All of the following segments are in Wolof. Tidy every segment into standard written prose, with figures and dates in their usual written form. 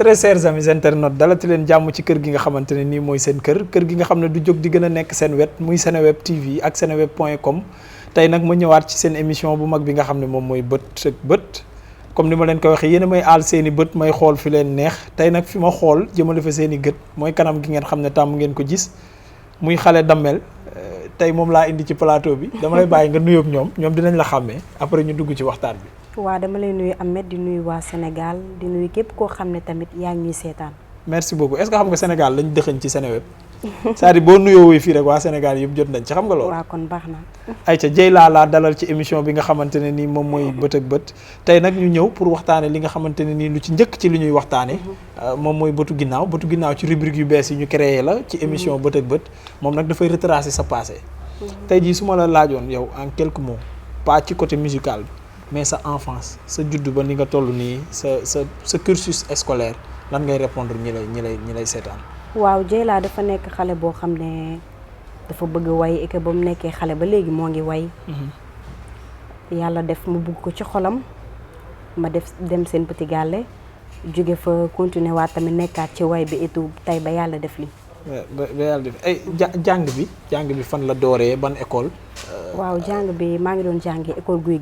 très chers amis internautes dalati leen jàmm ci kër gi nga xamante ne nii mooy seen kër gi nga xam ne du jóg di gën a nekk seen wet muy Seneweb TV ak seneweb.com tey nag ma ñëwaat ci seen émission bu mag bi nga xam ne moom mooy bët ak bët comme ni ma leen ko waxee yéen a may aal seen i bët may xool fi leen neex tey nag fi ma xool jëmale fa seen i gët mooy kanam gi ngeen xam ne tàmm ngeen ko gis muy xale Damel tey moom laa indi ci plateau bi dama lay bàyyi nga nuyoog ñoom dinañ la xàmmee après ñu dugg ci waxtaan bi. waaw dama lay nuyu Ahmed di nuyu waa Sénégal di nuyu képp koo xam ne tamit yaa ngi ñuy seetaan. merci beaucoup est-ce que xam nga Sénégal lañ dëxëñ ci Seneweb c'est-à-dire boo nuyoo fii rek waa Sénégal yëpp jot nañ ci xam nga loolu. waaw kon baax na. ayca Dieyla laa dalal ci émission bi nga xamante ne nii moom mooy bët ak bët tey nag ñu ñëw pour waxtaane li nga xamante ne nii lu ci njëkk ci li ñuy waxtaane moom mooy bëtu ginnaaw ci rubrique yu bees yi ñu créé la ci émission bët ak bët moom nag dafay retracer sa passé. tey jii su ma la laajoon yow en quelques mots pas ci côté musical bi mais sa enfance sa juddu ba ni nga toll nii sa cursus scolaire lan ngay répondre ñi lay seetaan. waaw Dieyla dafa nekk xale boo xam ne dafa bëgg way et que ba mu nekkee xale ba léegi moo ngi way. yàlla def mu bugg ko ci xolam ma dem seen petit gàlle jóge fa continuer waat tamit nekkaat ci way bi et tout tey ba yàlla def li ba yàlla def ay jàng bi fan la dooree ban école. waaw jàng bi maa ngi doon jàngee école Guy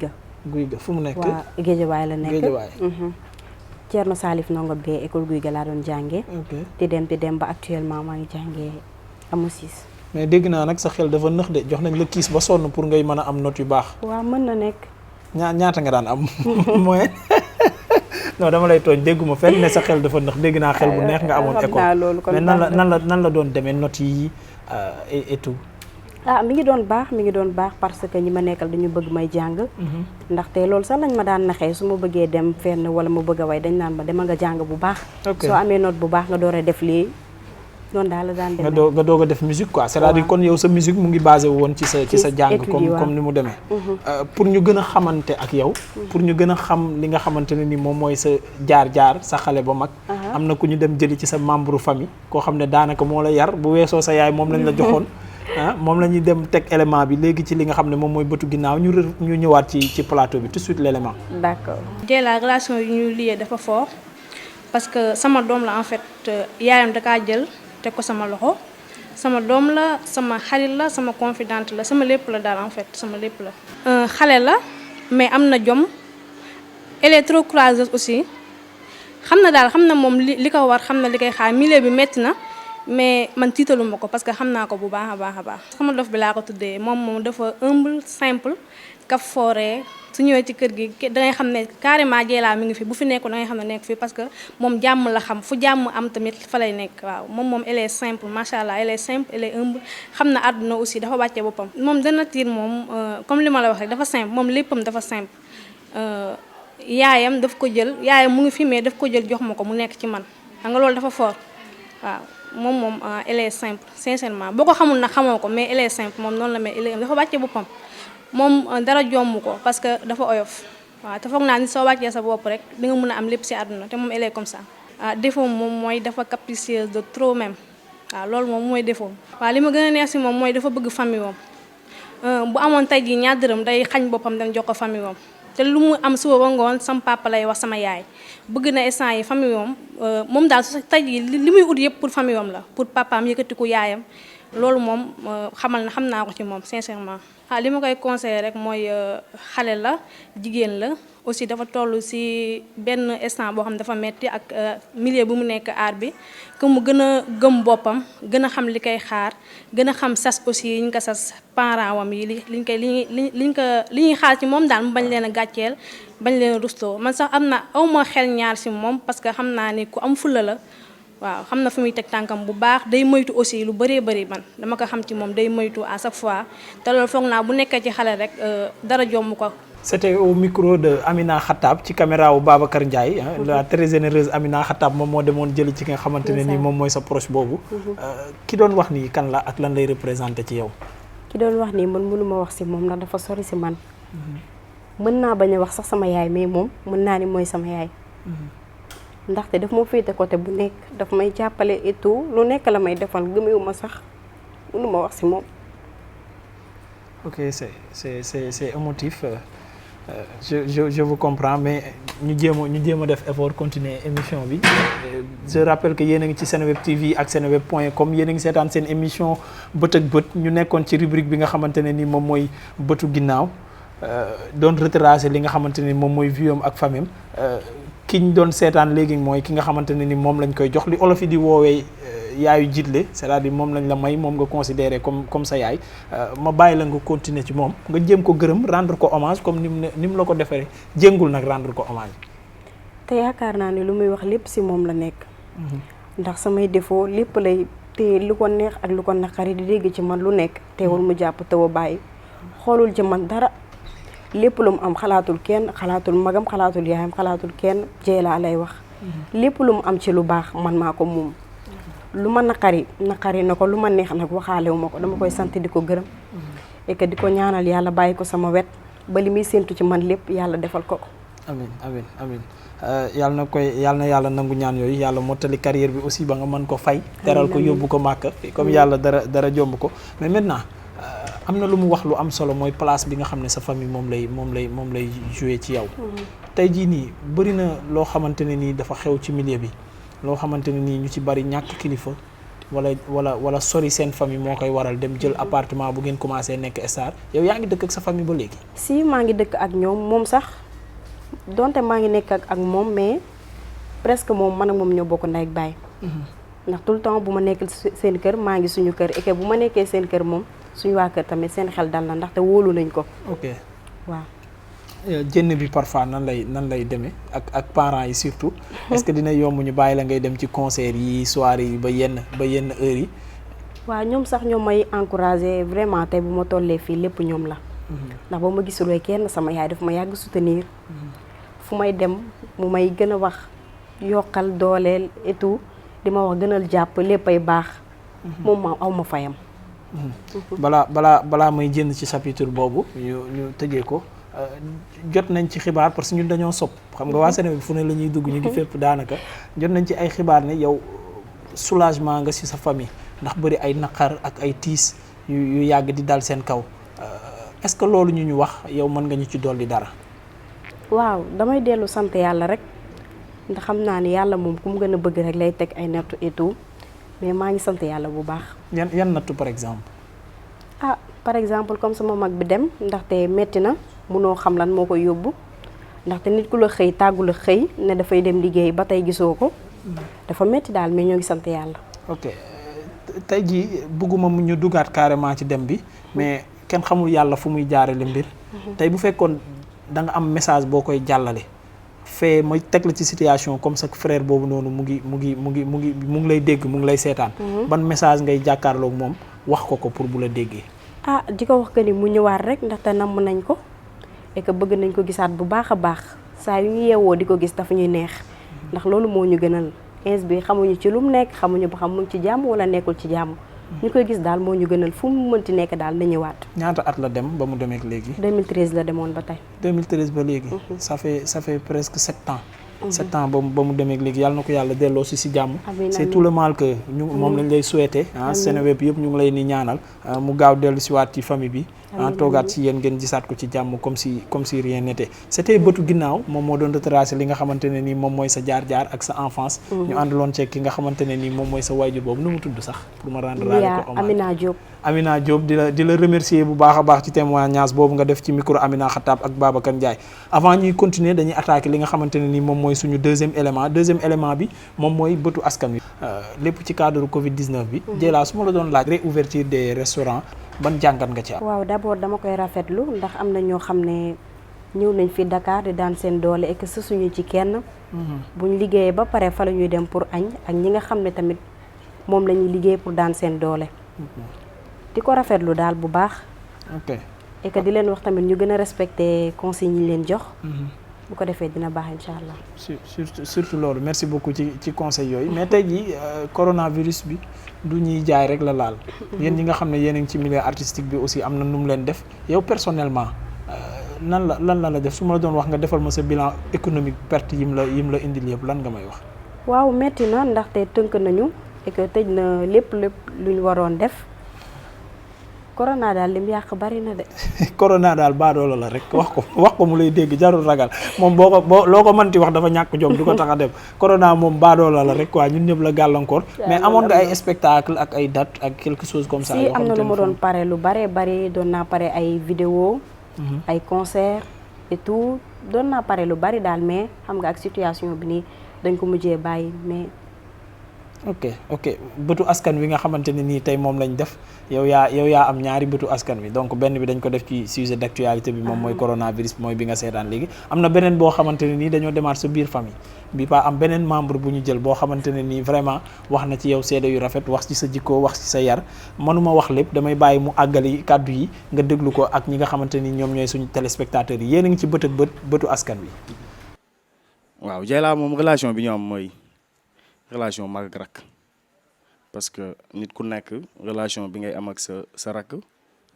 ga fu mu nekk. waaw Géejawaay la nekk Géejawaay. Thierno Salif Ndongo bee école Guy ga laa doon jàngee. di dem ba actuellement maa ngi jàngee amosis. mais dégg naa nag sa xel dafa nëx de jox nañ la kiis ba sonn pour ngay mën a am note yu baax. waaw mën na nekk. ñaata nga daan am mooy non dama lay tooñ dégguma fenn ne sa xel dafa nëx dégg naa xel bu neex nga amoon école mais nan la doon demee note yi et tout. mi ngi doon baax parce que ñi ma nekkal dañu bëgg may jàng. ndaxte loolu sax lañ ma daan naxee su ma bëggee dem fenn wala ma bëgg a way dañ naan ma demal nga jàng bu baax. soo amee note bu baax nga door a def lii noonu daal la daan demee. nga doog a def musique quoi. c'est-à-dire kon yow sa musique mu ngi basé woon ci sa jàng comme ni mu demee. pour ñu gën a xamante ak yow. pour ñu gën a xam li nga xamante ne ni moom mooy sa jaar-jaar sa xale ba mag. am na ku ñu dem jëli ci sa membre famille koo xam ne daanaka moo la yar bu weesoo sa yaay moom lañ la joxoon. moom la ñuy dem teg élément bi léegi ci li nga xam ne moom mooy bëtu ginnaaw ñu ñëwaat ci plateau bi tout de suite l'élément. d'accord. Dieyla relation yi ñu lié dafa fort parce que sama doom la en fait yaayam da kaa jël teg ko sama loxo sama doom la sama xarit la sama confidente la sama lépp la daal en fait sama lépp la. xale la mais am na jom elle est trop courageuse aussi xam na moom li ko war xam na li koy xaar milieu bi metti na. mais man tiitaluma ko parce que xam naa ko bu baax a baax sama dof bi laa ko tuddee moom dafa humble simple kaf fooree su ñëwee ci kër gi dangay xam ne carrément Dieyla mi ngi fi bu fi nekkul dangay xam ne nekk fi parce que moom jàmm la xam fu jàmm am tamit fa lay nekk waaw moom elle est simple macha allah elle est simple elle est humble xam na àdduna aussi dafa wàccee boppam. moom de nature moom comme li ma la wax rek dafa simple moom léppam dafa simple yaayam daf ko jël yaayam mu ngi fi mais daf ko jël jox ma ko mu nekk ci man xam nga loolu dafa fort waaw. moom elle est simple sincèrement boo ko xamul nag xamoo ko mais elle est simple moom noonu la mel dafa wàcce boppam moom dara jomb ko parce que dafa oyof waaw te foog naa ni soo wàccee sa bopp rek di nga mën a am lépp ci àdduna te moom elle est comme ça. défaut moom mooy dafa capricieuse de trop même waaw loolu moom mooy défaut. waaw li ma gën a neex ci moom mooy dafa bëgg famille woom bu amoon tey jii ñaar dërëm day xañ boppam dem jox ko famille woom te lu mu am suba ba ngoon sama papa lay wax sama yaay bëgg na instant yi famille moom daal su tey jii li muy ut yëpp pour famille am la pour papaam yëkkatiku yaayam loolu moom xam naa ko ci moom sincèrement. li ma koy conseiller rek mooy xale la jigéen la aussi dafa toll ci benn instant boo xam dafa metti ak milieu bu mu nekk aar bi que mu gën a gëm boppam gën a xam li koy xaar gën a xam sas aussi yi ñu ko sas parents wam yi li ñuy xaar ci moom daal mu bañ leen a gàcceel bañ leen a rusloo man sax awma xel ñaar ci moom parce que xam naa ni ku am fulla la waaw xam na fi muy teg tànkam bu baax day moytu aussi lu bëree bëri man dama ko xam ci moom day moytu à chaque fois te loolu foog naa bu nekkee ci xale rek dara jomb ko. C'était au micro de Amina Khattab ci caméra wu Babacar Ndiaye la très généreuse Amina Khattab moom moo demoon jëli ci nga xamante ne nii moom mooy sa proche boobu. ki doon wax nii kan la ak lan lay représenté ci yow. ki doon wax nii man mënuma wax ci moom ndax dafa sori ci man. mën naa bañ a wax sax sama yaay mais moom mën naa ni mooy sama yaay. ndaxte daf ma féete côté bu nekk daf may jàppale et tout lu nekk la may defal gëmewu ma sax mënuma wax ci moom. ok c'est émotif je vous comprends, mais ñu jéem a def effort continuer émission bi. Je rappelle que yéen a ngi ci Seneweb TV ak seneweb.com yéen a ngi seetaan seen émission bët ak bët ñu nekkoon ci rubrique bi nga xamante ne ni moom mooy bëtu ginnaaw doon retracer li nga xamante ne ni moom mooy vie am ak famille am ki ñu doon seetaan léegi mooy ki nga xamante ne ni moom lañ koy jox li olof yi di woowee yaayu jiitle c'est-à-dire moom lañ la may moom nga considéré comme sa yaay ma bàyyi la nga continuer ci moom nga jéem ko gërëm rendre ko hommage comme ni mu la ko defaree jéngul nag rendre ko hommage. te yaakaar naa ne lu muy wax lépp si moom la nekk. ndax samay défaut lépp lay te lu ko neex ak lu ko naqari di dégg ci man lu nekk teewul mu jàpp taw a bàyyi xoolul ci man dara lépp lu mu am xalaatul kenn xalaatul magam xalaatul yaayam xalaatul kenn jeelaa lay wax. lépp lu mu am ci lu baax man maa ko moom. lu ma naqari na ko lu ma neex nag waxaalewu ma ko dama koy sant di ko gërëm. et que di ko ñaanal yàlla bàyyi ko sama wet ba li muy séentu ci man lépp yàlla defal ko. amiin amiin amiin yàlla na yàlla nangu ñaan yooyu yàlla mottali carrière bi aussi ba nga mën ko fay. teral ko yóbbu ko màkk comme yàlla dara jomb ko mais maintenant am na lu mu wax lu am solo mooy place bi nga xam ne sa famille moom lay joué ci yow. tey jii nii bëri na loo xamante ne nii dafa xew ci milieu bi. loo xamante ne nii ñu ci bari ñàkk kilifa wala sori seen famille moo koy waral dem jël appartement bu ngeen commencé nekk star yow yaa ngi dëkk ak sa famille ba léegi. si maa ngi dëkk ak ñoom moom sax donte maa ngi nekk ak moom mais presque moom man ak moom ñoo bokk ndey ak baay. ndax tout le temps bu ma nekk seen kër maa ngi suñu kër et que bu ma nekkee seen kër moom suñu waa kër tamit seen xel dal na ndaxte wóolu nañ ko. ok waaw. jënn bi parfois nan lay demee ak parents yi surtout est-ce que dina yomb ñu bàyyi la ngay dem ci concert yi soirée yi ba yenn heures yi. waaw ñoom sax ñoom may encourager vraiment tey bu ma tollee fii lépp ñoom la. ndax ba ma gisuloo kenn sama yaay daf ma yàgg soutenir. fu may dem mu may gën a wax yokkal dooleel et tout di ma wax gënal jàpp léppay baax. moom ma aw ma fayam. balaa may jënd ci chapitre boobu ñu tëjee ko. jot nañ ci xibaar parce que ñun dañoo sopp xam nga waa Sénégal fu ne la ñuy dugg ñu ngi fépp daanaka jot nañ ci ay xibaar ne yow soulagement nga ci sa famille ndax bëri ay naqar ak ay tiis yu yàgg di dal seen kaw est-ce que loolu ñu wax yow mën nga ñu ci dolli dara. waaw damay dellu sant yàlla rek ndax xam naa ne yàlla moom ku mu gën a bëgg rek lay teg ay nattu et tout mais maa ngi sant yàlla bu baax. yan nattu par exemple. par exemple comme sama mag bi dem ndaxte metti na. munoo xam lan moo koy yóbbu ndaxte nit ku la xëy tàggu la xëy ne dafay dem liggéey ba tey gisoo ko dafa metti daal mais ñoo ngi sant yàlla. ok tey jii bëgguma mu ñu dugaat carrément ci dem bi mais kenn xamul yàlla fu muy jaarale mbir. tey bu fekkoon da nga am message boo koy jàllale fee ma teg la ci situation comme sa frère boobu noonu mu ngi lay dégg mu ngi lay seetaan. ban message ngay jàkkaarloog moom wax ko pour bu la déggee. di ko wax que ni mu ñëwaat rek ndaxte namm nañ ko. et que bëgg nañ ko gisaat bu baax a baax saa yu ñu yeewoo di ko gis dafa ñuy neex ndax loolu moo ñu gënal ins bi xamuñu ci lu mu nekk xamuñu ba xam mu ngi ci jàmm wala nekkul ci jàmm ñu koy gis daal moo ñu gënal fu mu mënti nekk daal na ñëwaat. ñaata at la dem ba mu demee léegi. 2013 la demoon ba tey. 2013 ba léegi. ça fait presque 7 ans. 7 ans ba mu demee léegi yàlla na ko yàlla delloo si jàmm. c'est tout le mal que ñu moom lañ lay souhaiter Seneweb yëpp ñu ngi lay ni ñaanal mu gaaw dellu si waat ci famille bi. toogaat ci yéen ngeen gisaat ko ci jàmm comme si rien n'était. c'était bëtu ginnaaw moom moo doon retracer li nga xamante ne nii moom mooy sa jaar-jaar ak sa enfance. ñu àndaloon ci ki nga xamante ne nii moom mooy sa waajur boobu nu mu tudd sax pour ma rendre ko hommage. Amina Diop di la remercier bu baax a baax ci témoignage boobu nga def ci micro Amina Khatab ak Babacar Ndiaye avant ñuy continuer dañuy attaquer li nga xamante ne nii moom mooy suñu deuxième élément bi moom mooy bëtu askan wi. lépp ci cadre Covid 19 bi. Dieyla su ma la doon laaj réouverture des restaurants ban jàngat nga ci am. waaw d'abord dama koy rafetlu ndax am na ñoo xam ne ñëw nañ fi Dakar di daan seen doole et que sësuñu ci kenn. buñ liggéeyee ba pare fa la ñuy dem pour añ ak ñi nga xam ne tamit moom la ñuy liggéey pour daan seen doole. di ko rafetlu daal bu baax. ok et que di leen wax tamit ñu gën a respecter consignes yi leen jox. bu ko defee dina baax incha allah. surtout loolu merci beaucoup ci conseil yooyu mais tey jii coronavirus bi du ñuy jaay rek la laal. yéen ñi nga xam ne yéen a ngi ci milieu artistique bi aussi am na nu mu leen def yow personnellement lan la def su ma la doon wax nga defal ma sa bilan économique perte yim la indil yëpp lan nga may wax. waaw metti na ndaxte tënk nañu et que tëj na lépp lu ñu waroon def corona daal lim yàq bari na de. corona daal baadoola la rek wax ko mu lay dégg jarul ragal moom loo ko mënti wax dafa ñàkk jom du ko tax a dem corona moom baadoola la rek quoi ñun ñëpp la gàllankoor. mais amoon nga ay spectacle ak ay date ak quelque chose comme ça. si am na lu ma doon pare lu bare bari doon naa pare ay vidéo ay concert et tout doon naa pare lu bari daal mais xam nga ak situation bi nii dañ ko mujjee bàyyi mais. ok bëtu askan wi nga xamante ne nii tey moom lañ def yow yaa am ñaari bëtu askan wi donc benn bi dañ ko def ci sujet d'actualité bi moom mooy coronavirus mooy bi nga seetaan léegi am na beneen boo xamante ne nii dañoo demaat sa biir famille bi pas am beneen membre bu ñu jël boo xamante ne nii vraiment wax na ci yow seede yu rafet wax ci sa jikko wax ci sa yar mënuma wax lépp damay bàyyi mu àggali kàddu yi nga déglu ko ak ñi nga xamante ni ñoom ñooy suñu téléspectateurs yi yéen a ngi ci bët ak bëtu askan wi. waaw Dieyla moom relation bi ñu am mooy relation mag ak rakk parce que nit ku nekk relation bi ngay am ak sa rakk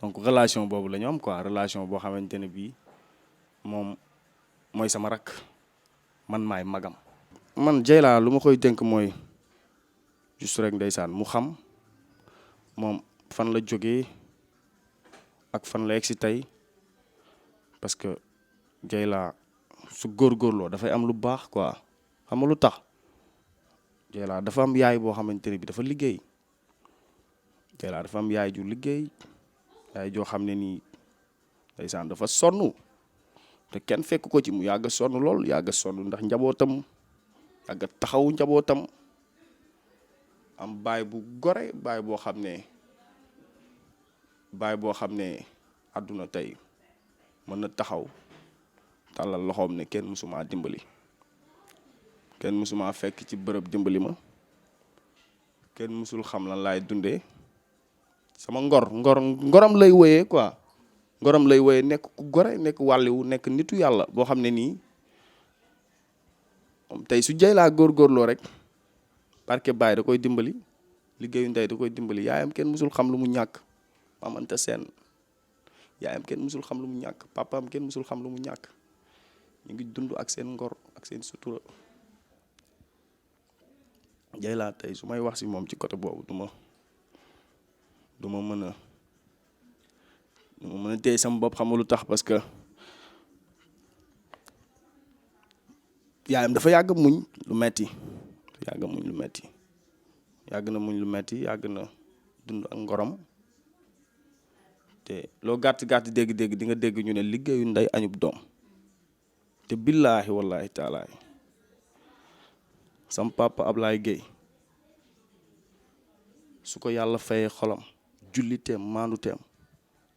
donc relation boobu la ñu am quoi relation boo xamante ne bii moom mooy sama rakk man maay magam. man Dieyla lu ma koy dénk mooy juste rek ndeysaan mu xam moom fan la jógee ak fan la egg si tey parce que Dieyla su góorgóorloo dafay am lu baax quoi xam nga lu tax. Dieyla dafa am yaay boo xamante ne bi dafa liggéey Dieyla dafa am yaay ju liggéey yaay joo xam ne nii ndeysaan dafa sonn te kenn fekk ko ci mu yàgg sonn lool yàgg sonn ndax njabootam yàgg taxawu njabootam am baay bu gore baay boo xam ne àdduna tey mën na taxaw tàllal loxoom ne kenn mësuma dimbali kenn mësuma fekk ci bërëb dimbali ma kenn mësul xam lan laay dundee sama ngoram lay woyee quoi ngoram lay woyee nekk ku gore nekk wàlliwu nekk nitu yàlla boo xam ne nii moom tey su Dieyla góorgóorloo rek parce que baay da koy dimbali liggéeyu ndey da koy dimbali yaayam kenn mësul xam lu mu ñàkk mamanta seen yaayam kenn mësul xam lu mu ñàkk papaam kenn mësul xam lu mu ñàkk ñu ngi dund ak seen ngor ak seen sutura Dieyla tey su may wax si moom ci côté boobu du ma mën a téye sama bopp xam nga lu tax parce que yaayam dafa yàgg muñ lu metti yàgg na muñ lu metti yàgg na dund ak ngorom te loo gàtt dégg-dégg di nga dégg ñu ne liggéeyu ndey añub doom te billaahi wallaahi taalaay sam papa Ablaye Gueye su ko yàlla fayee xolam julliteem maanduteem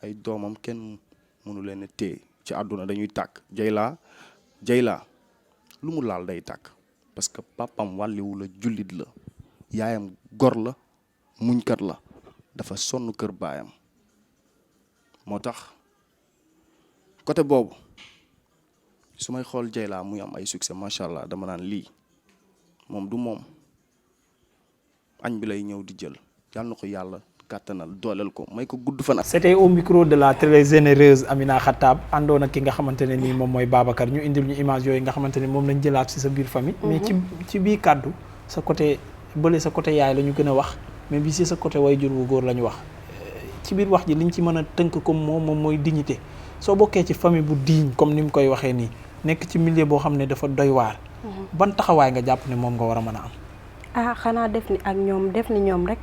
ay doomam kenn mënu leen a téye ci àdduna dañuy tàkk Dieyla lu mu laal day tàkk parce que papam wàlliwu la jullit la yaayam gor la muñkat la dafa sonn kër baayam moo tax côté boobu su may xool Dieyla muy am ay succès macha allah dama naan lii moom du moom añ bi lay ñëw di jël yàlla na ko yàlla kàttanal dooleel ko may ko gudd fan. c'était au micro de la très généreuse Amina Khattab àndoon ak ki nga xamante ne nii moom mooy Babacar ñu indil ñu image yooyu nga xamante ne moom lañ jëlaat ci sa biir famille. mais ci biir kàddu sa côté bële sa côté yaay la ñu gën a wax mais bi si sa côté waajur wu góor la ñu wax ci biir wax ji liñ ci mën a tënk comme moom mooy dignité soo bokkee ci famille bu digne comme ni mu koy waxee nii nekk ci milieu boo xam ne dafa doy waar. ban taxawaay nga jàpp ne moom nga war a mën a am. xanaa def ni ñoom rek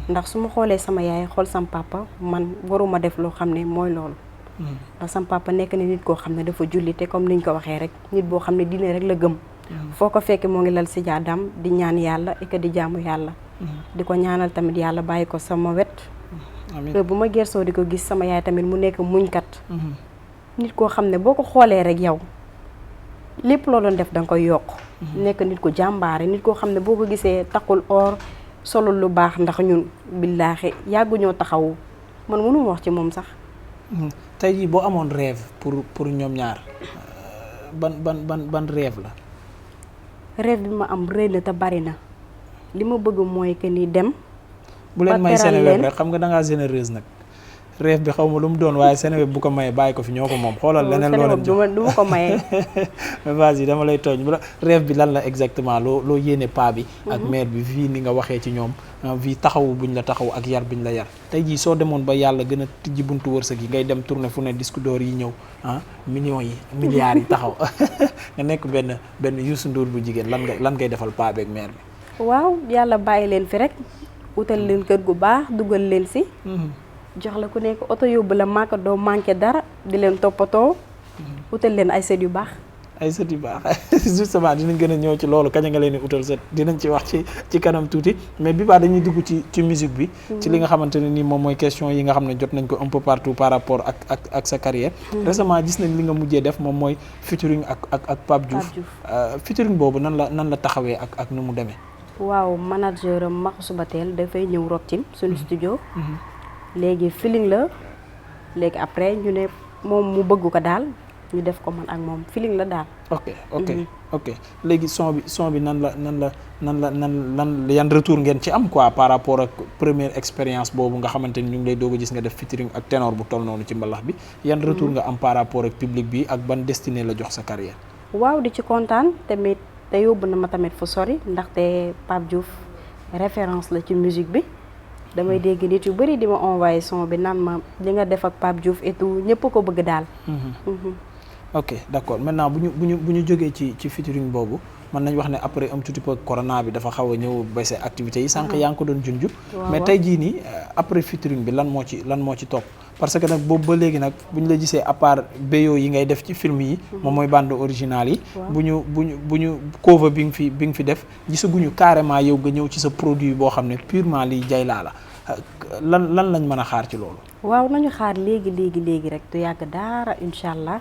ndax su ma xoolee sama yaay xool sama papa man waruma def loo xam ne mooy loolu. ndax sama papa nekk na nit koo xam ne dafa jullite comme niñ ko waxee rek nit boo xam ne diine rek la gëm. foo ko fekkee moo ngi lal si jaadam di ñaan yàlla et di jaamu yàlla. di ko ñaanal tamit yàlla bàyyi ko sama wet. amiin bu ma gersoo di ko gis sama yaay tamit mu nekk muñkat. nit koo xam ne boo ko xoolee rek yow lépp loo doon def da nga koy yokk. nekk nit ko jàmbaare nit koo xam ne boo ko gisee takkul or solul lu baax ndax ñun billaahi yàgguñoo taxawu man mënuma wax ci moom sax. tey jii boo amoon rêve pour ñoom ñaar ban rêve la. rêve bi ma am rëy na te bari na li ma bëgg mooy que ni dem. bu leen may Seneweb rek xam nga da ngaa généreuse nag rêve bi xaw ma lu mu doon waaye Seneweb bu ko mayee bàyyi ko fi ñoo ko moom xoolal leneen loo leen jox du ma ko mayee. mais vas-y dama lay tooñ rêve bi lan la exactement loo yéene paa bi ak mère bi vie ni nga waxee ci ñoom vie taxawu buñ la taxaw ak yar biñ la yar tey jii soo demoon ba yàlla gën a tijji buntu wërsëg yi ngay dem tourner fu ne disque d'or yi ñëw millions yi milliards yi taxaw nga nekk benn Youssou Ndour bu jigéen lan ngay defal paa bi ak mère bi. waaw yàlla bàyyi leen fi rek utal leen kër gu baax dugal leen si. jox la ku nekk oto yóbbu la màkk doo manqué dara di leen toppatoo. utal leen ay sët yu baax. ay sët yu baax justement dinañ gën a ñëw ci loolu kañ nga leen di utal sët dinañ ci wax ci kanam tuuti mais bi baa dañuy dugg ci musique bi. ci li nga xamante ne nii moom mooy question yi nga xam ne jot nañ ko un peu partout par rapport ak sa carrière. récemment gis nañ li nga mujjee def moom mooy featuring ak Pape Diouf. featuring boobu nan la taxawee ak nu mu demee. waaw manager am Maxu Subatel dafay ñëw Rock-Team suñu studio. léegi feeling la léegi après ñu ne moom mu bëgg ko daal ñu def ko man ak moom feeling la daal. ok léegi son bi nan la yan retour ngeen ci am quoi par rapport ak première expérience boobu nga xamante ni ñu ngi lay doog a gis nga def featuring ak ténor bu toll noonu ci mbalax bi yan retour nga am par rapport ak public bi ak ban destinée la jox sa carrière. waaw di ci kontaan tamit te yóbbu na ma tamit fu sori ndaxte Pape Diouf référence la ci musique bi. damay dégg nit yu bëri di ma envoyé son bi naan ma li nga def ak Pape Diouf et tout ñëpp ko bëgg daal. ok d'accord maintenant bu ñu jógee ci featuring boobu mën nañ wax ne après un petit peu corona bi dafa xaw a ñëw baissé activités yi sànq yaa ngi ko doon junj. mais tey jii nii après featuring bi lan moo ci topp. parce que nag boobu ba léegi nag bu ñu la gisee à part béyoo yi ngay def ci film yi. moom mooy bande originale yi. bu ñu cover bi nga fi def gisaguñu carrément yow nga ñëw ci sa produit boo xam ne purement lii Dieyla la lan lañ mën a xaar ci loolu. waaw nañu xaar léegi rek du yàgg dara incha allah.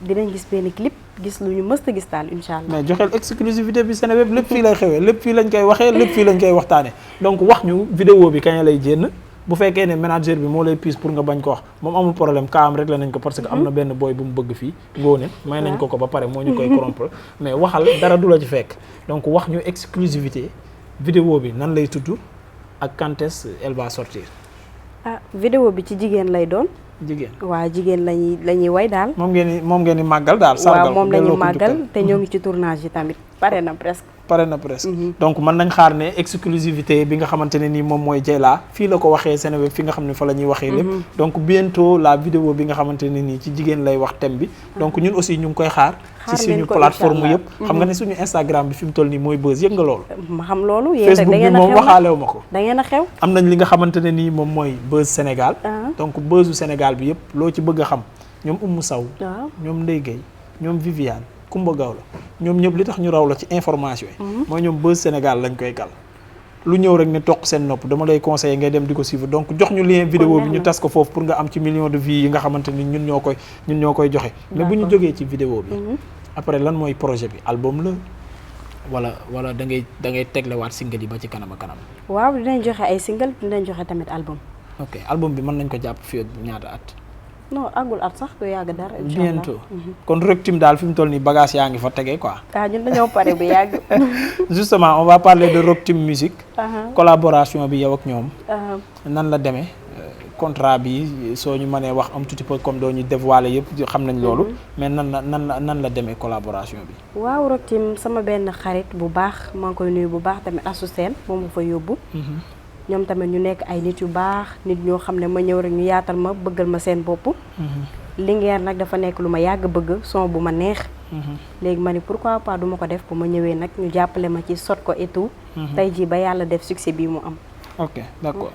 dinañ gis benn clip gis lu ñu mës a gis daal incha allah. mais joxeel exclusivité bi Seneweb lépp fii lay xewee lépp fii lañ koy waxee lépp fii lañ koy waxtaanee donc wax ñu vidéo bi kañ lay génn. bu fekkee ne manager bi moo lay piis pour nga bañ ko wax moom amul problème kaam rek la nañ ko parce que am na benn boy bu mu bëgg fii ngóone may nañ ko ba pare moo ñu koy corrompre mais waxal dara du la ci fekk donc wax ñu exclusivité vidéo bi nan lay tudd ak quand est-ce elle va sortir. vidéo bi ci jigéen lay doon. jigéen lañuy way daal. moom ngeen di màggal daal. sargal waaw moom lañuy màggal te ñoo ngi ci tournage yi tamit pare na presque. donc mën nañ xaar ne exclusivité bi nga xamante ne nii moom mooy Dieyla fii la ko waxee Seneweb fi nga xam ne fa la ñuy waxee lépp donc bientôt la vidéo bi nga xamante ne nii ci jigéen lay wax thème bi donc ñun aussi ñu ngi koy xaar ci suñu plateforme yëpp xam nga ne suñu Instagram bi fi mu toll nii mooy buzz yëg nga loolu ma xam loolu yéen Facebook bi moom waxaalew ma ko da ngeen a xew am nañ li nga xamante ne nii moom mooy buzz Sénégal donc buzzu Sénégal bi yëpp loo ci bëgg a xam ñoom Oumou Sow ñoom Ndeye Gueye ñoom Viviane Kumba Gaaw la ñoom ñëpp li tax ñu raw la ci information yi mooy ñoom buzz Sénégal lañ koy kal lu ñëw rek ne toq seen nopp dama lay conseiller ngay dem di ko suivre donc jox ñu lien vidéo bi ñu tas ko foofu pour nga am ci millions de vues yi nga xamante ni ñun ñoo koy joxe mais bu ñu jógee ci vidéo bi après lan mooy projet bi album la wala da ngay teglewaat single yi ba ci kanam a kanam waaw dinañ joxe ay single dinañ joxe tamit album ok album bi mën nañ ko jàpp fii ak ñaata at non àggul at sax du yàgg dara incha allah bientôt kon Rock-Team daal fi mu toll nii bagage yaa ngi fa tege quoi. ñun dañoo pare bu yàgg. justement on va parler de Rock-Team musique. collaboration bi yow ak ñoom. nan la demee contrat bi soo ñu mënee wax un petit peu comme doo ñu dévoiler yëpp xam nañ loolu. mais nan la demee collaboration bi. waaw Rock-Team sama benn xarit bu baax maa ngi koy nuyu bu baax tamit Assou Sène moom mu fa yóbbu. ñoom tamit ñu nekk ay nit yu baax nit ñoo xam ne ma ñëw rek ñu yaatal ma bëggal ma seen bopp. Linguère nag dafa nekk lu ma yàgg bëgg son bu ma neex. léegi ma ni pourquoi pas du ma ko def bu ma ñëwee nag ñu jàppale ma ci sot ko et tout. tey jii ba yàlla def succès bii mu am. ok d'accord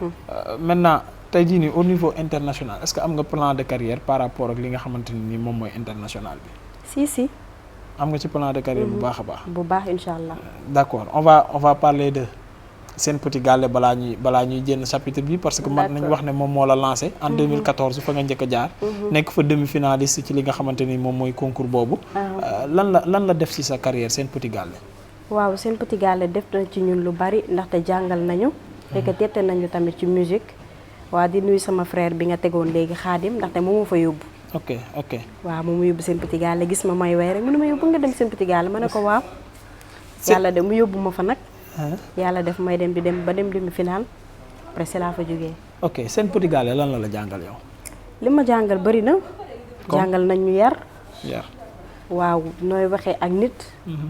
maintenant tey jii nii au niveau international est-ce que am nga plan de carrière par rapport ak li nga xamante ni moom mooy international bi. si. am nga ci plan de carrière bu baax a baax. bu baax incha allah. d'accord on va parler de. Sen Petit Gallé balaa ñuy génn chapitre bi parce que man nañ wax ne moom moo la lancé en 2014 fa nga njëkk a jaar nekk fa demi-finaliste ci li nga xamante ni moom mooy concours boobu lan la def ci sa carrière Sen Petit Gallé waaw Sen Petit Gallé def na ci ñun lu bari ndaxte jàngal nañu fekk tette nañu tamit ci musique waa di nuyu sama frère bi nga tegoon léegi Xaadim ndaxte moom moo fa yóbbu ok waaw moom mu yóbbu Sen Petit Gallé gis ma may way rek mu ne ma yóbbu nga dem Sen Petit Gallé ma ne ko waaw yàlla de mu yóbbu ma fa nag yàlla def may dem demi final après c'est la fa jógee. ok seen Petit Gallé lan la jàngal yow. li ma jàngal bari na. jàngal nañ ñu yar. waaw nooy waxee ak nit.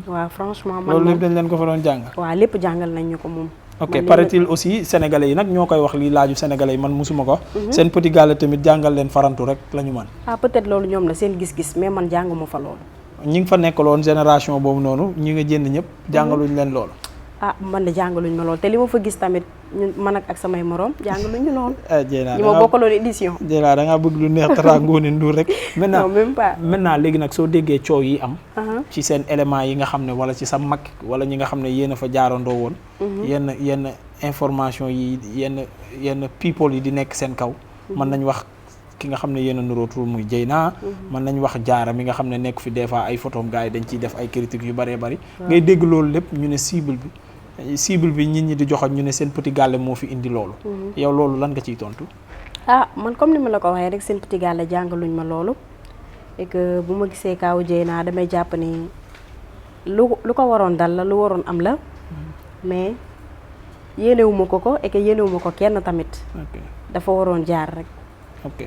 waaw franchement man loolu lépp dañ leen ko fa doon jàngal. waaw lépp jàngal nañ ñu ko moom. ok paraît-il aussi sénégalais yi nag ñoo koy wax lii laaju sénégalais yi man musuma ko. seen Petit Gallé tamit jàngal leen farantu rek la ñu mën. peut-être loolu ñoom la seen gis-gis mais man jànguma fa loolu. ñi ngi fa nekkaloon génération boobu noonu ñi nga jënd ñëpp jàngaluñ leen loolu. man de jàngaluñ ma loolu te li ma fa gis tamit man ak samay morom jàngaluñ ñu noonu. Dieyna ñi ma bokkaloon édition. Dieyna da ngaa bëgg lu neex Tata Ngoné Ndour rek. non même pas maintenant léegi nag soo déggee coow yi am. ci seen éléments yi nga xam ne wala ci sa mag wala ñi nga xam ne yéen a fa jaarandoo woon. yenn information yi yenn people yi di nekk seen kaw. mën nañ wax ki nga xam ne yéen a nurootul muy Dieyna. mën nañ wax Jaara mi nga xam ne nekk fi des fois ay photos gars yi dañ ciy def ay critiques yu bëree bëri. ngay dégg loolu lépp ñu ne cible bi nit ñi di joxoon ñu ne seen Petit Gallé moo fi indi loolu. yow loolu lan nga ciy tontu. man comme ni ma la ko waxee rek seen Petit Gallé jàngaluñ ma loolu et que bu ma gisee kaawu Dieyna damay jàpp ni lu ko waroon dal la lu waroon am la mais yéenewuma ko et que yéenewuma ko kenn tamit. dafa waroon jaar rek. ok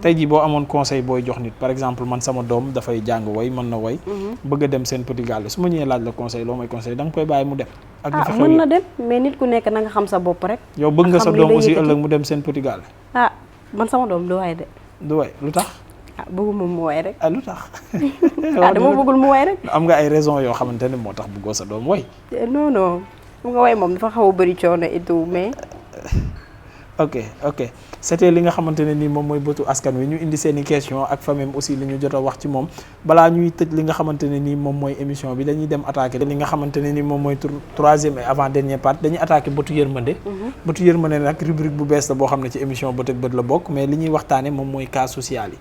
tey jii boo amoon conseil booy jox nit par exemple man sama doom dafay jàng woy mën na woy bëgg a dem seen Petit Gallé su ma ñëwee laaj la conseil loo may conseil da nga koy bàyyi mu dem. ak li fa xew mën na dem mais nit ku nekk na nga xam sa bopp rek. yow bëgg nga sa doom aussi ëllëg mu dem seen Petit Gallé. man sama doom du way de. du way lu tax. bëgguma mu way rek. lu tax. dama bëggul mu way rek. am nga ay raison yoo xamante ne moo tax bëggoo sa doom way. non mu nga way moom dafa xaw a bëri coono et tout mais. ok c'était li nga xamante ne nii moom mooy bëtu askan wi ñu indi seeni question ak famille aussi li ñu jot a wax ci moom balaa ñuy tëj li nga xamante ne nii moom mooy émission bi dañuy dem attaquer li nga xamante ne nii moom mooy troisième et avant dernière partie dañuy attaquer bëtu yërmande. bëtu yërmande nag rubrique bu bees la boo xam ne ci émission bët ak bët la bokk mais li ñuy waxtaane moom mooy cas social yi.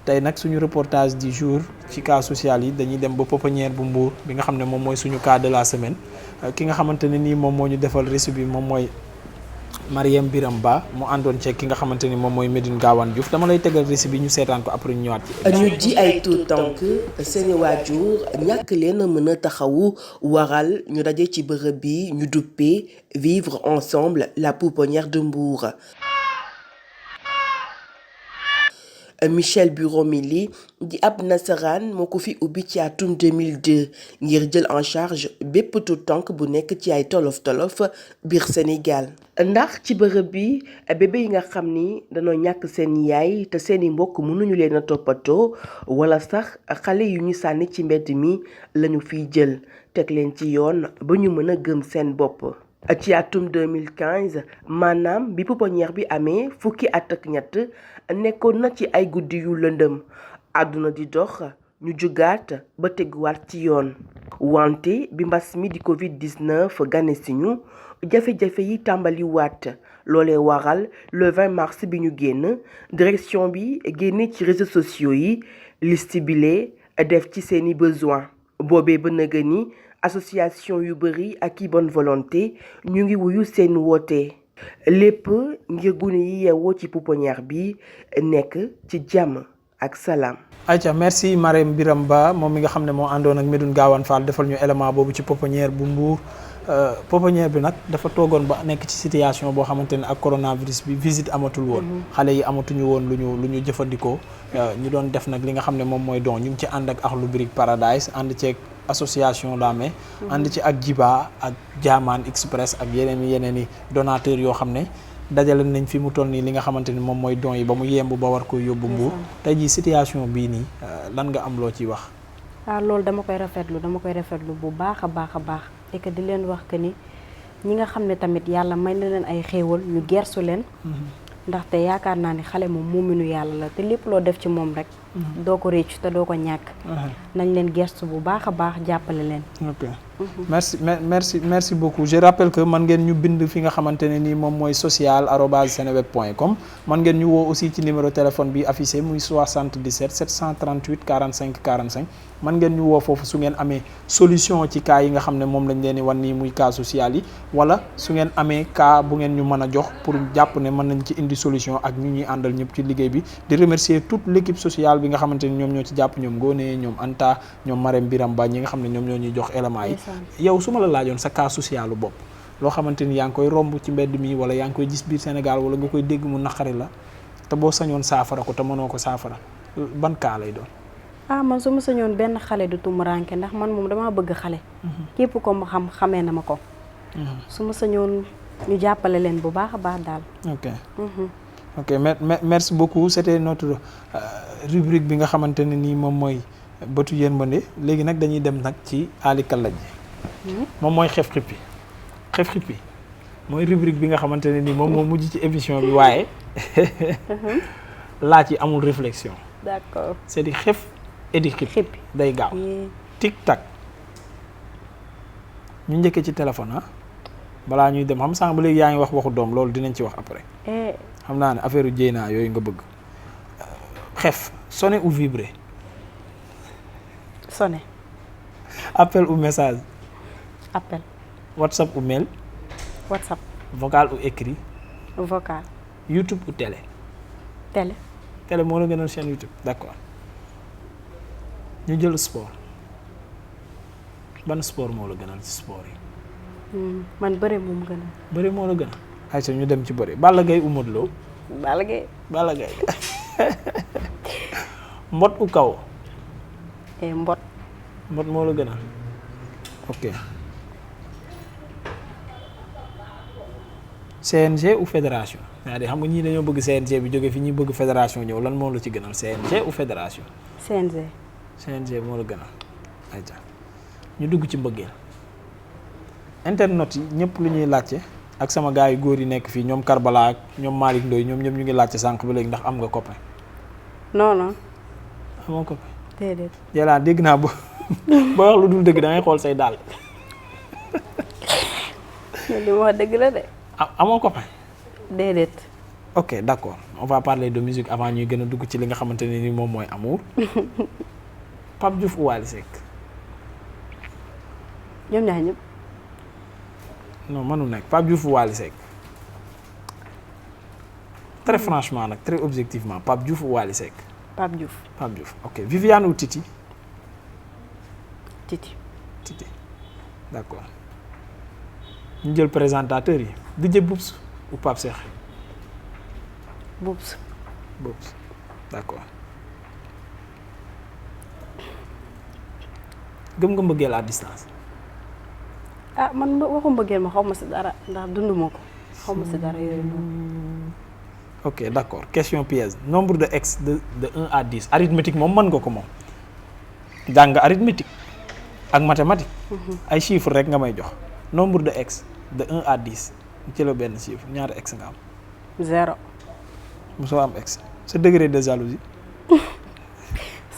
tey nag suñu reportage du jour ci cas social yi dañuy dem ba Pouponnière bu Mbour bi nga xam ne moom mooy suñu cas de la semaine ki nga xamante ne nii moom moo ñu defal récit bi moom mooy Mariam Biram Ba mu àndoon ci ki nga xamante ni moom mooy Médoune Gawane Diouf dama lay tegal récit bi ñu seetaan ko après ñu ñëwaat ci. ñu di ay tuut tànk seeni waajur ñàkk leen a mën a taxawu waral ñu daje ci bërëb bi ñu duppee vivre ensemble la Pouponnière de Mbour. Michel Bureau-Milly di ab nasaraan moo ko fi ubbi ci atum 2002 ngir jël en charge bépp tuut tànk bu nekk ci ay tolof-tolof biir Sénégal. ndax ci bërëb bi bébé yi nga xam ni dañoo ñàkk seen yaay te seeni mbokk mënuñu leen a toppatoo wala sax xale yu ñu sànni ci mbedd mi lañu fiy jël teg leen ci yoon ba ñu mën a gëm seen bopp. ci atum 2015 maanaam bi Pouponnière bi amee fukki at ak ñett nekkoon na ci ay guddi yu lëndëm àdduna di dox ñu jugaat ba teguwaat ci yoon wante bi mbas mi di Covid-19 gane si ñu jafe-jafe yi tàmbaliwaat loolee waral le 20 mars bi ñu génn direction bi génne ci réseaux sociaux yi liste bile def ci seeni besoin boobee ba nëga ni association yu bëri ak i bonne volonté ñu ngi wuyu seen woote lépp ngir gune yi yeewoo ci Pouponnière bi nekk ci jàmm ak salaam. ayca merci Mariam Biram Ba moom mi nga xam ne moo àndoon ak Médoune Gawane Fall defal ñu élément boobu ci Pouponnière bu Mbour. Pouponnière bi nag dafa toogoon ba nekk ci situation boo xamante ne ak coronavirus bi visite amatul woon. xale yi amatuñu woon lu ñu jëfandikoo. ñu doon def nag li nga xam ne moom mooy don ñu ngi ci ànd ak Akhlou Brick Paradise ànd ceeg association Lamé. ànd ci ak Jiba ak Jaamaan Express ak yeneen i donateurs yoo xam ne dajale nañ fi mu toll nii li nga xamante ni moom mooy don yi ba mu yemb ba war koy yóbbu Mbour. tey jii situation bii nii lan nga am loo ciy wax. loolu dama koy rafetlu bu baax a baax a baax. et que di leen wax que ni ñi nga xam ne tamit yàlla may na leen ay xéewal ñu gersu leen. ndaxte yaakaar naa ni xale moom moominu yàlla la te lépp loo def ci moom rek. doo ko réccu te doo ko ñàkk. nañ leen gersu bu baax a baax jàppale leen. ok merci beaucoup je rappelle que man ngeen ñu bind fi nga xamante ne nii moom mooy social@seneweb.com man ngeen ñu woo aussi ci numéro téléphone bi affiché muy 77 738 45 45 man ngeen ñu woo foofu su ngeen amee solution ci cas yi nga xam ne moom lañ leen di wan nii muy cas social yi wala su ngeen amee cas bu ngeen ñu mën a jox pour jàpp ne mën nañ ci indi solution ak ñu ñuy àndal ñëpp ci liggéey bi di remercier toute l'équipe sociale bi nga xamante ni ñoom ñoo ci jàpp ñoom Ngoné ñoom Anta ñoom Marème Biram Ba ñi nga xam ne ñoom ñoo ñuy jox éléments yi yow su ma la laajoon sa cas socialu bopp loo xamante ni yaa ngi koy romb ci mbedd mi wala yaa ngi koy gis biir Sénégal wala nga koy dégg mu naqari la te boo sañoon saafara ko te mënoo ko saafara ban kaa lay doon. man su ma sañoon benn xale du tumuraanke ndax man moom damaa bëgg xale. képp ko ma xamee na ma ko. su ma sañoon ñu jàppale leen bu baax a baax daal. ok merci beaucoup c'était notre rubrique bi nga xamante ne nii moom mooy bëtu yërmande léegi nag dañuy dem nag ci Ali Kalaj ji moom mooy xef xippi mooy rubrique bi nga xamante ne nii moom moo mujj ci émission bi waaye laaj yi amul réflexion. d'accord c'est di xef et di xippi day gaaw tic tac ñu njëkkee ci téléphone balaa ñuy dem xam sànq ba léegi yaa ngi wax waxu doom loolu dinañ ci wax après. xam naa ne affaire jéy naa yooyu nga bëgg. xef sonner ou vibrer. sonner. appel ou message. appel. WhatsApp ou mail. WhatsApp. vocal ou écrit. vocal. YouTube ou télé. télé. télé moo la gënal chaîne YouTube d'accord ñu jël sport ban sport moo la gënal ci sport yi. man bëre moom gën a. bëre moo la gën a. ayca ñu dem ci bëre Balla Gaye ou Modou Lo. Balla Gaye. Balla Gaye. mbot ou kaw. mbot. mbot moo la gën a. ok. CNG ou fédération. c'est-à-dire xam nga ñii dañoo bëgg CNG bi jóge fi ñuy bëgg fédération ñëw lan moo la ci gënal CNG ou fédération. CNG. CNG moo la gënal. ayca ñu dugg ci mbëggeel. internet yi ñëpp lu ñuy laajte ak sama gars yu góor yi nekk fii ñoom Karbala ak ñoom Malick Ndoye ñoom ñëpp ñu ngi laajte sànq ba léegi ndax am nga copain. non. amoo copain. déedéet. Jalla dégg naa boo wax lu dul dëgg da ngay xool say daal. li ma wax dëgg la de. amoo copain. déedéet. ok d'accord on va parler de musique avant ñuy gën a dugg ci li nga xamante ne ni moom mooy amour. Pape Diouf ou Wally Seck. ñoom ñaar ñëpp. non mënu nekk Pape Diouf ou Wally Seck. très franchement nag très objectivement Pape Diouf ou Wally Seck. Pape Diouf. Pape Diouf ok Viviane ou Titi. Titi. d'accord ñu jël présentateur yi DJ Boubs ou Pape Cheikh. Boubs. d'accord gëm nga mbëggeel à distance. man waxu mbëggeel ma xaw ma si dara ndax dund ma ko xaw ma si dara yooyu moom. ok d'accord question piège nombre de ex de 1 à 10 arithmétique moom mën nga ko moom jàng arithmétique ak mathématique. ay chiffres rek nga may jox nombre de ex de 1 à 10 ci la benn chiffre ñaata ex nga am. 0. mosoo am ex sa degré de jalousie.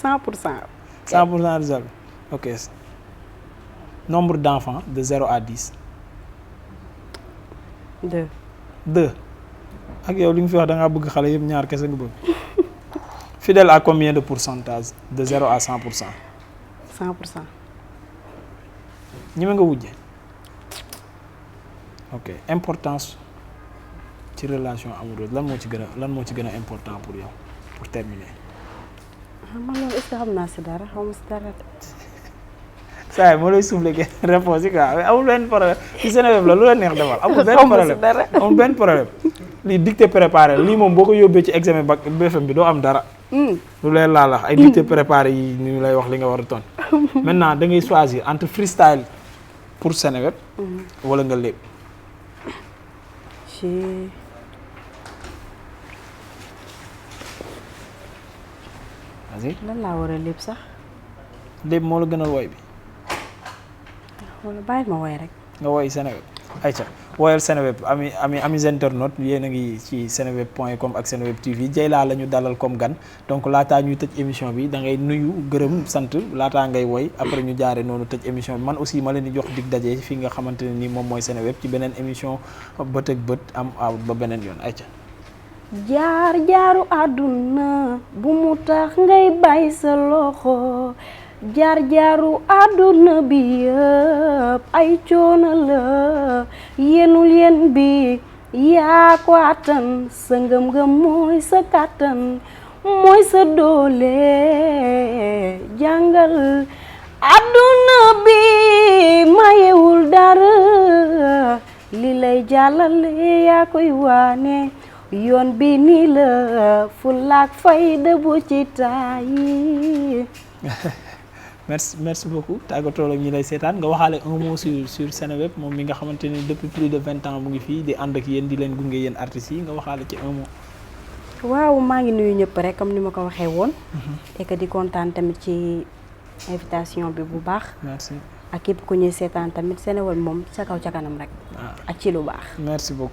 100%. 100% de jalousie ok nombre d'enfants de 0 à 10. 2 ak yow li nga fi wax da ngaa bëgg xale yëpp ñaar kese nga bëgg. fidèle à combien de pourcentage de 0 à 100%. 100%. ñi ma nga wujje. ok importance ci relation amoureuse lan moo ci gën a important pour yow pour terminer. man loolu est-ce que xam naa si dara xaw ma si dara. saa yi moo lay soufflé que réponse yi quoi amul benn problème ci Seneweb la lu la neex defal amul benn problème lii dictée préparé lii moom boo ko yóbbee ci examen bac BFM bi doo am dara. lu leen laa la ay dictée préparé yi ni lay wax li nga war a ton maintenant da ngay choisir entre freestyle pour Seneweb wala nga lépp. vas-y. lan laa war a lépp sax. lépp moo la gënal woy bi. wala bàyyi ma woy rek. nga woy Seneweb ayca woyal Seneweb ami internautes yéen a ngi ci seneweb.com ak Seneweb TV Dieyla la ñu dalal comme gan donc laataa ñuy tëj émission bi da ngay nuyu gërëm sant laataa ngay woy après ñu jaare noonu tëj émission bi man aussi ma leen di jox dig daje fi nga xamante ne ni moom mooy Seneweb ci beneen émission bët ak bët am ba beneen yoon ayca. jaaru àdduna bu mu tax ngay bàyyi sa loxo. jaaru àdduna bi yëpp ay coono la yenul yen bi yaa ko attan sa ngëm-ngëm mooy sa kàttan mooy sa doole jàngal àdduna bi mayewul dara koy jàllale yaa koy waane yoon bi nii la fulaak fayda bu ci taayi. merci beaucoup tàggatoo ak ñi lay seetaan nga waxaale un mot sur Seneweb moom mi nga xamante ni depuis plus de 20 ans mu ngi fii di ànd ak yéen di leen gunge yéen artistes yi nga waxaale ci un mot. waaw maa ngi nuyu ñëpp rek comme ni ma ko waxee woon. et que di kontaan tamit ci invitation bi bu baax. merci ak képp ku ñuy seetaan tamit Seneweb moom ca kaw ca kanam rek. ak ci lu baax. merci beaucoup.